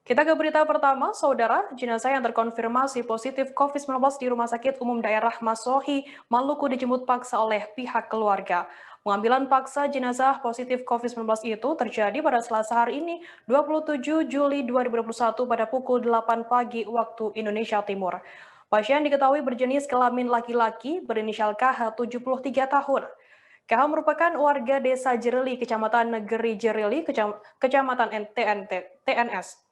Kita ke berita pertama, saudara. Jenazah yang terkonfirmasi positif COVID-19 di Rumah Sakit Umum Daerah Masohi, Maluku dijemput paksa oleh pihak keluarga. Pengambilan paksa jenazah positif COVID-19 itu terjadi pada Selasa hari ini, 27 Juli 2021 pada pukul 8 pagi waktu Indonesia Timur. Pasien diketahui berjenis kelamin laki-laki berinisial KH 73 tahun. KH merupakan warga desa Jereli, Kecamatan Negeri Jereli, Kecamatan TNS.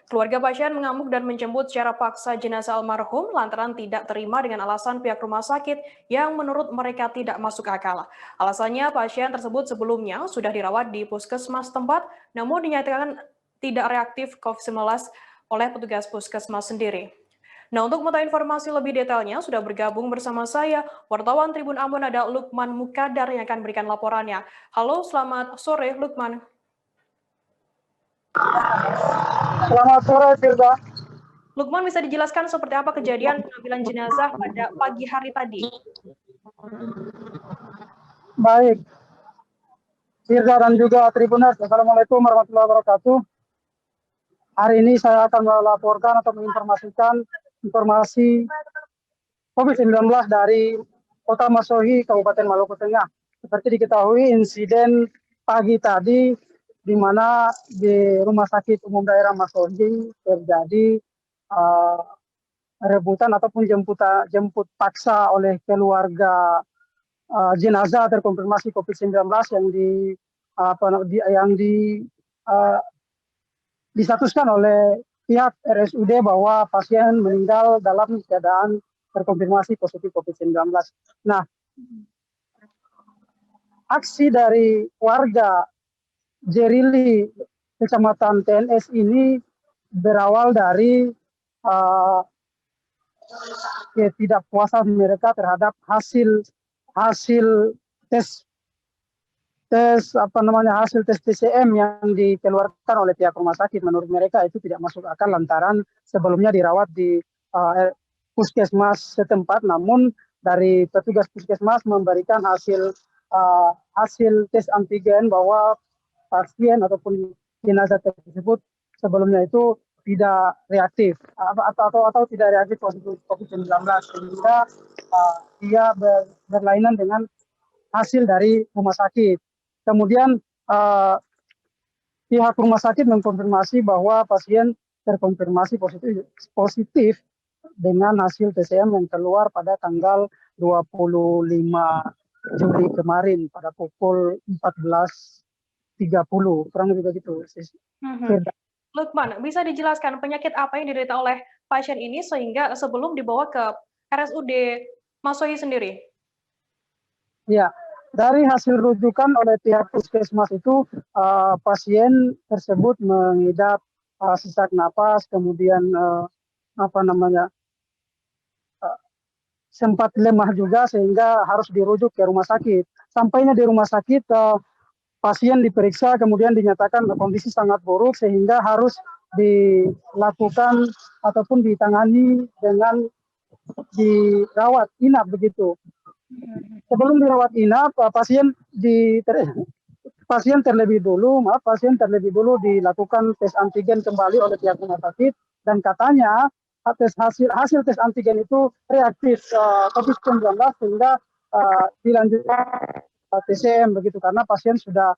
Keluarga pasien mengamuk dan menjemput secara paksa jenazah almarhum lantaran tidak terima dengan alasan pihak rumah sakit yang menurut mereka tidak masuk akal. Alasannya pasien tersebut sebelumnya sudah dirawat di puskesmas tempat, namun dinyatakan tidak reaktif COVID-19 oleh petugas puskesmas sendiri. Nah, untuk mengetahui informasi lebih detailnya, sudah bergabung bersama saya, wartawan Tribun Ambon ada Lukman Mukadar yang akan memberikan laporannya. Halo, selamat sore Lukman. Selamat sore, Firda. Lukman, bisa dijelaskan seperti apa kejadian pengambilan jenazah pada pagi hari tadi? Baik, Firda dan juga Tribuners. Assalamualaikum warahmatullahi wabarakatuh. Hari ini saya akan melaporkan atau menginformasikan informasi COVID-19 dari Kota Masohi, Kabupaten Maluku Tengah. Seperti diketahui, insiden pagi tadi di mana di Rumah Sakit Umum Daerah Masohi terjadi rebutan ataupun jemput paksa oleh keluarga jenazah terkonfirmasi COVID-19 yang distatuskan oleh pihak RSUD bahwa pasien meninggal dalam keadaan terkonfirmasi positif COVID-19. Nah, aksi dari warga Jerili, Kecamatan TNS ini berawal dari ketidakpuasan mereka terhadap hasil tes hasil tes TCM yang dikeluarkan oleh pihak rumah sakit. Menurut mereka itu tidak masuk akal lantaran sebelumnya dirawat di puskesmas setempat, namun dari petugas puskesmas memberikan hasil tes antigen bahwa pasien ataupun jenazah tersebut sebelumnya itu tidak reaktif atau tidak reaktif positif COVID-19, sehingga dia berlainan dengan hasil dari rumah sakit. Kemudian pihak rumah sakit mengkonfirmasi bahwa pasien terkonfirmasi positif dengan hasil TCM yang keluar pada tanggal 25 Juli kemarin pada pukul 14.30, kurang lebih begitu. Lukman, bisa dijelaskan penyakit apa yang diderita oleh pasien ini sehingga sebelum dibawa ke RSUD Masohi sendiri? Ya, dari hasil rujukan oleh pihak puskesmas itu, pasien tersebut mengidap sesak napas, kemudian sempat lemah juga sehingga harus dirujuk ke rumah sakit. Sampainya di rumah sakit, pasien diperiksa kemudian dinyatakan kondisi sangat buruk sehingga harus dilakukan ataupun ditangani dengan dirawat inap begitu. Sebelum dirawat inap, pasien terlebih dulu dilakukan tes antigen kembali oleh pihak rumah sakit, dan katanya hasil tes antigen itu reaktif COVID-19 sehingga dilanjutkan TCM begitu, karena pasien sudah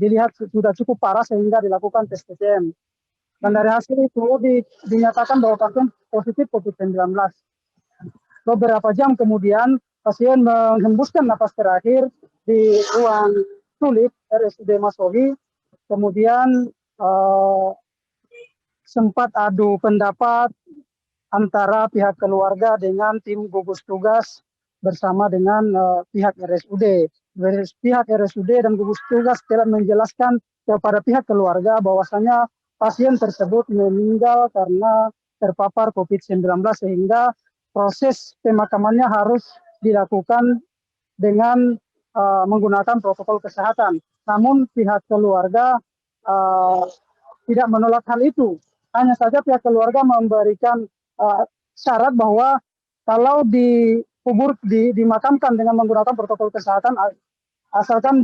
dilihat sudah cukup parah sehingga dilakukan tes TCM. Dan dari hasil itu dinyatakan bahwa pasien positif COVID-19. Beberapa jam kemudian pasien menghembuskan napas terakhir di ruang sulit RSUD Masohi. Kemudian sempat adu pendapat antara pihak keluarga dengan tim gugus tugas bersama dengan pihak RSUD. Pihak RSUD dan gugus tugas telah menjelaskan kepada pihak keluarga bahwasanya pasien tersebut meninggal karena terpapar COVID-19 sehingga proses pemakamannya harus dilakukan dengan menggunakan protokol kesehatan. Namun pihak keluarga tidak menolak hal itu. Hanya saja pihak keluarga memberikan syarat bahwa kalau dimakamkan dengan menggunakan protokol kesehatan, asalkan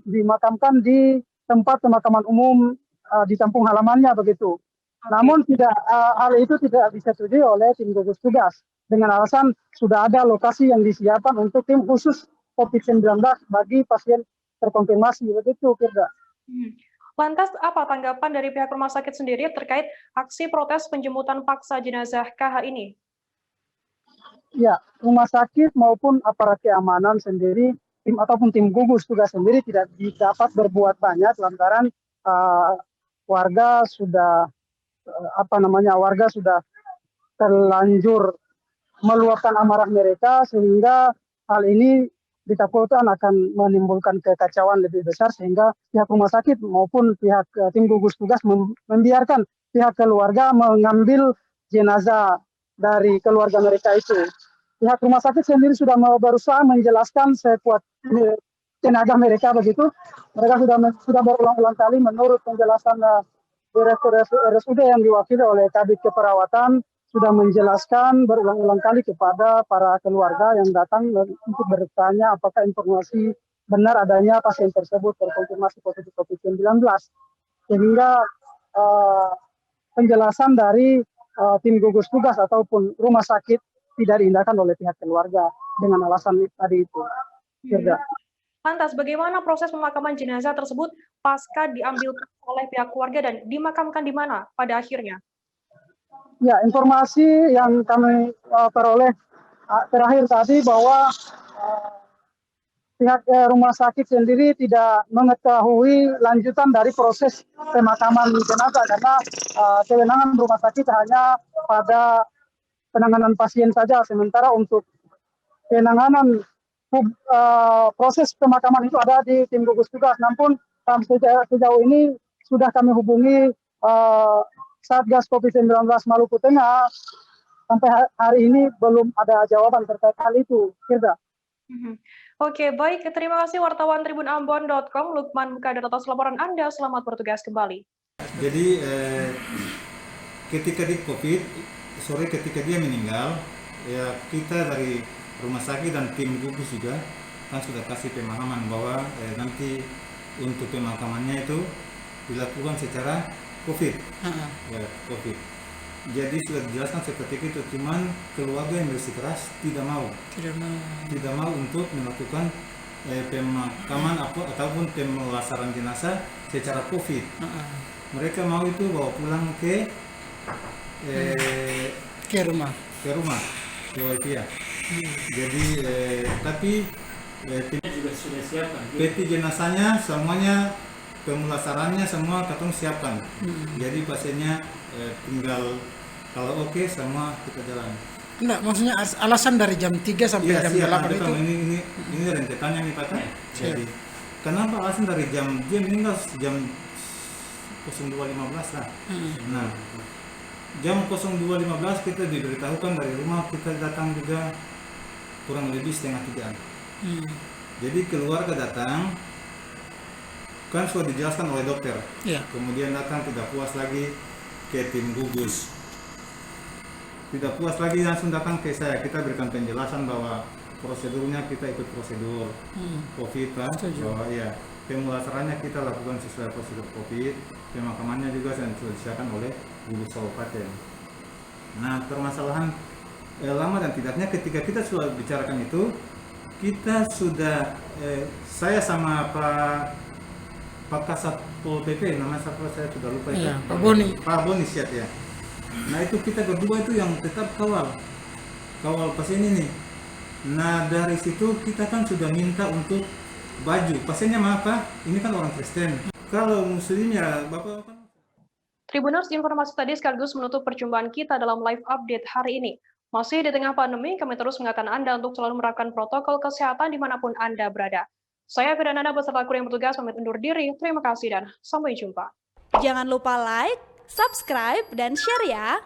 dimakamkan di tempat pemakaman umum di kampung halamannya begitu. Namun hal itu tidak disetujui oleh tim gugus tugas dengan alasan sudah ada lokasi yang disiapkan untuk tim khusus COVID-19 bagi pasien terkonfirmasi. Begitu, Firda. Lantas, apa tanggapan dari pihak rumah sakit sendiri terkait aksi protes penjemputan paksa jenazah KH ini? Ya, rumah sakit maupun aparat keamanan sendiri, tim gugus tugas sendiri tidak dapat berbuat banyak lantaran warga sudah warga sudah terlanjur meluapkan amarah mereka sehingga hal ini ditakutkan akan menimbulkan kekacauan lebih besar sehingga pihak rumah sakit maupun pihak tim gugus tugas membiarkan pihak keluarga mengambil jenazah dari keluarga mereka itu. Pihak rumah sakit sendiri sudah berusaha menjelaskan sekuat tenaga mereka begitu. Mereka sudah berulang-ulang kali menurut penjelasan Direktur RSUD yang diwakili oleh Kabid Keperawatan sudah menjelaskan berulang-ulang kali kepada para keluarga yang datang untuk bertanya apakah informasi benar adanya pasien tersebut terkonfirmasi positif COVID-19. Sehingga penjelasan dari tim gugus tugas ataupun rumah sakit tidak diindahkan oleh pihak keluarga dengan alasan tadi itu. Lantas, bagaimana proses pemakaman jenazah tersebut pasca diambil oleh pihak keluarga dan dimakamkan di mana pada akhirnya? Ya, informasi yang kami peroleh terakhir tadi bahwa pihak rumah sakit sendiri tidak mengetahui lanjutan dari proses pemakaman jenazah karena kewenangan rumah sakit hanya pada penanganan pasien saja, sementara untuk penanganan proses pemakaman itu ada di tim gugus tugas. Namun sejauh ini sudah kami hubungi Satgas COVID-19 Maluku Tengah, sampai hari ini belum ada jawaban terkait hal itu, Firda. Oke, baik. Terima kasih wartawan tribunambon.com, Lukman Mukadar atas laporan Anda. Selamat bertugas kembali. Jadi ketika di COVID, ketika dia meninggal, ya kita dari rumah sakit dan tim gugus juga kan sudah kasih pemahaman bahwa nanti untuk pemakamannya itu dilakukan secara COVID. Ya, COVID. Jadi sudah dijelaskan seperti itu, cuman keluarga yang bersikeras tidak mau untuk melakukan pemakaman ataupun pemulasaran jenazah secara COVID. Mereka mau itu bawa pulang ke rumah ke Waitia. Jadi tapi juga sudah siapkan. peti jenazahnya semuanya, pemulasarannya semua katong siapkan. Jadi pasiennya tinggal kalau oke semua kita jalan. Enggak, maksudnya alasan dari jam 3 sampai jam 8 itu. Ini rentetannya nih Pak. Jadi kenapa alasan dari dia meninggal jam 02.15 lah. Nah, jam 02.15 kita diberitahukan dari rumah, kita datang juga kurang lebih 2:30. Jadi keluarga datang, kan sudah dijelaskan oleh dokter. Kemudian datang tidak puas lagi ke tim gugus. Tidak puas lagi langsung datang ke saya. Kita berikan penjelasan bahwa prosedurnya kita ikut prosedur COVID kan, bahwa ya pemulasarannya kita lakukan sesuai prosedur COVID, pemakamannya juga sudah disediakan oleh gugus kabupaten. Nah, permasalahan lama dan tidaknya ketika kita sudah bicarakan itu, kita sudah saya sama Pak Kasat Pol PP, nama saya sudah lupa itu. Pak Boni siap ya. Nah itu kita berdua itu yang tetap kawal pasien ini. Nah dari situ kita kan sudah minta untuk baju pasiennya, apa? Ini kan orang Kristen. Kalau Muslim ya Bapak kan. Tribuners, informasi tadi sekaligus menutup perjumpaan kita dalam live update hari ini. Masih di tengah pandemi, kami terus mengingatkan Anda untuk selalu menerapkan protokol kesehatan dimanapun Anda berada. Saya Firdananda beserta kru yang bertugas pamit undur diri. Terima kasih dan sampai jumpa. Jangan lupa like, subscribe, dan share ya.